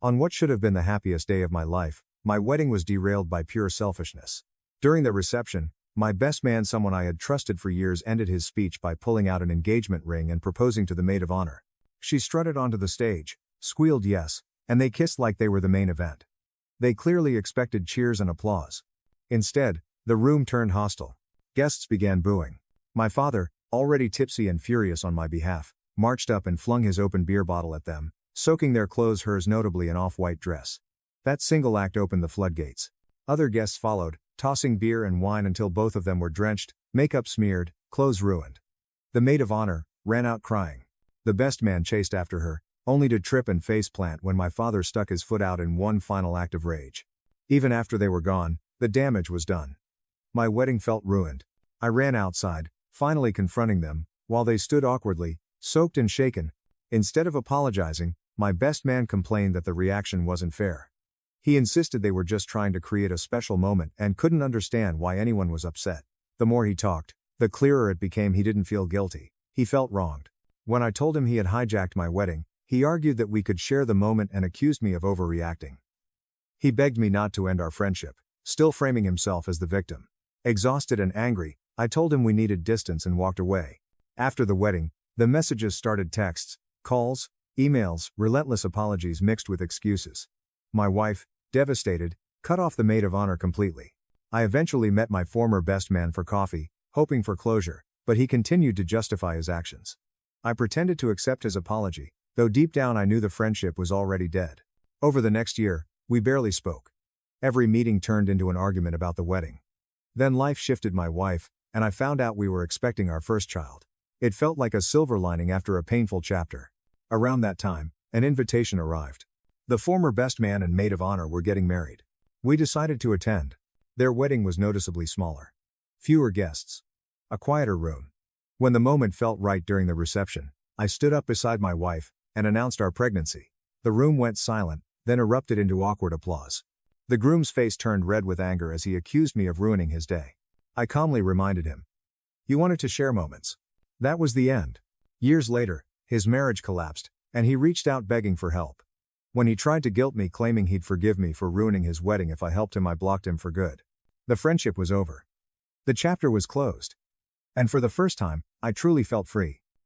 On what should have been the happiest day of my life, my wedding was derailed by pure selfishness. During the reception, my best man, someone I had trusted for years, ended his speech by pulling out an engagement ring and proposing to the maid of honor. She strutted onto the stage, squealed yes, and they kissed like they were the main event. They clearly expected cheers and applause. Instead, the room turned hostile. Guests began booing. My father, already tipsy and furious on my behalf, marched up and flung his open beer bottle at them, soaking their clothes, hers notably an off-white dress. That single act opened the floodgates. Other guests followed, tossing beer and wine until both of them were drenched, makeup smeared, clothes ruined. The maid of honor ran out crying. The best man chased after her, only to trip and face-plant when my father stuck his foot out in one final act of rage. Even after they were gone, the damage was done. My wedding felt ruined. I ran outside, finally confronting them, while they stood awkwardly, soaked and shaken. Instead of apologizing, my best man complained that the reaction wasn't fair. He insisted they were just trying to create a special moment and couldn't understand why anyone was upset. The more he talked, the clearer it became he didn't feel guilty. He felt wronged. When I told him he had hijacked my wedding, he argued that we could share the moment and accused me of overreacting. He begged me not to end our friendship, still framing himself as the victim. Exhausted and angry, I told him we needed distance and walked away. After the wedding, the messages started: texts, calls, emails, relentless apologies mixed with excuses. My wife, devastated, cut off the maid of honor completely. I eventually met my former best man for coffee, hoping for closure, but he continued to justify his actions. I pretended to accept his apology, though deep down I knew the friendship was already dead. Over the next year, we barely spoke. Every meeting turned into an argument about the wedding. Then life shifted my wife, and I found out we were expecting our first child. It felt like a silver lining after a painful chapter. Around that time, an invitation arrived. The former best man and maid of honor were getting married. We decided to attend. Their wedding was noticeably smaller. Fewer guests. A quieter room. When the moment felt right during the reception, I stood up beside my wife and announced our pregnancy. The room went silent, then erupted into awkward applause. The groom's face turned red with anger as he accused me of ruining his day. I calmly reminded him. You wanted to share moments. That was the end. Years later, his marriage collapsed, and he reached out begging for help. When he tried to guilt me, claiming he'd forgive me for ruining his wedding if I helped him, I blocked him for good. The friendship was over. The chapter was closed. And for the first time, I truly felt free.